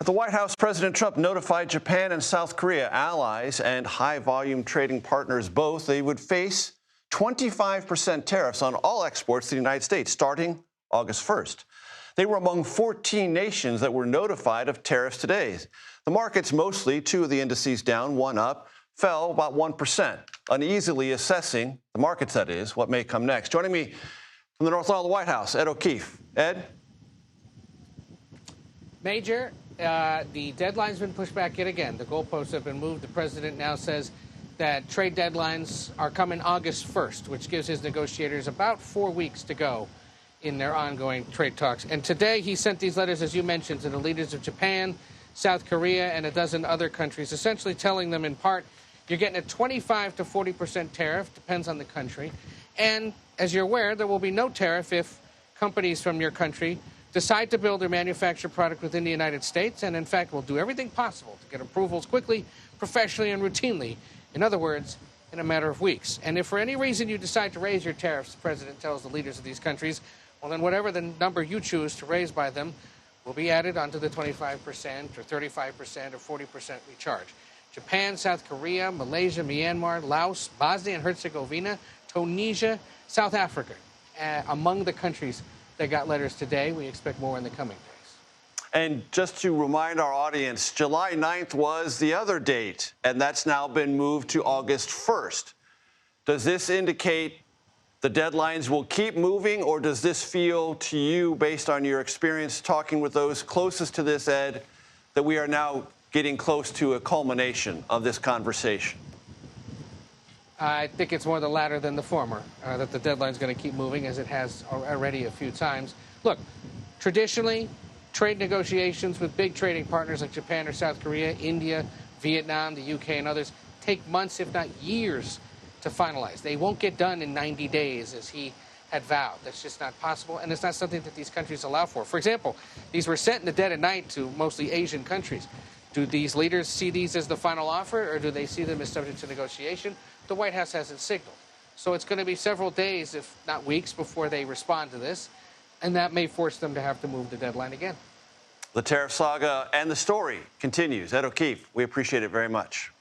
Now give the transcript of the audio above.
At the White House, President Trump notified Japan and South Korea, allies and high-volume trading partners both, they would face 25% tariffs on all exports to the United States starting August 1st. They were among 14 nations that were notified of tariffs today. The markets, mostly two of the indices down, one up, fell about 1%, uneasily assessing, the markets that is, what may come next. Joining me from the North Lawn of the White House, Ed O'Keefe. Ed? Major, the deadline's been pushed back yet again. The goalposts have been moved. The president now says that trade deadlines are coming August 1st, which gives his negotiators about 4 weeks to go in their ongoing trade talks. And today he sent these letters, as you mentioned, to the leaders of Japan, South Korea, and a dozen other countries, essentially telling them in part, you're getting a 25 to 40% tariff, depends on the country. And as you're aware, there will be no tariff if companies from your country decide to build or manufacture product within the United States, and in fact will do everything possible to get approvals quickly, professionally, and routinely. In other words, in a matter of weeks. And if for any reason you decide to raise your tariffs, the president tells the leaders of these countries, well, then whatever the number you choose to raise by them will be added onto the 25% or 35% or 40% we charge. Japan, South Korea, Malaysia, Myanmar, Laos, Bosnia and Herzegovina, Tunisia, South Africa, among the countries that got letters today. We expect more in the coming days. And just to remind our audience, July 9th was the other date, and that's now been moved to August 1st. Does this indicate the deadlines will keep moving, or does this feel to you, based on your experience talking with those closest to this, Ed, that we are now getting close to a culmination of this conversation? I think it's more the latter than the former, that the deadline's going to keep moving, as it has already a few times. Look, traditionally, trade negotiations with big trading partners like Japan or South Korea, India, Vietnam, the UK, and others take months, if not years, to finalize. They won't get done in 90 days, as he had vowed. That's just not possible, and it's not something that these countries allow for. For example, these were sent in the dead of night to mostly Asian countries. Do these leaders see these as the final offer, or do they see them as subject to negotiation? The White House hasn't signaled. So it's going to be several days, if not weeks, before they respond to this, and that may force them to have to move the deadline again. The tariff saga and the story continues. Ed O'Keefe, we appreciate it very much.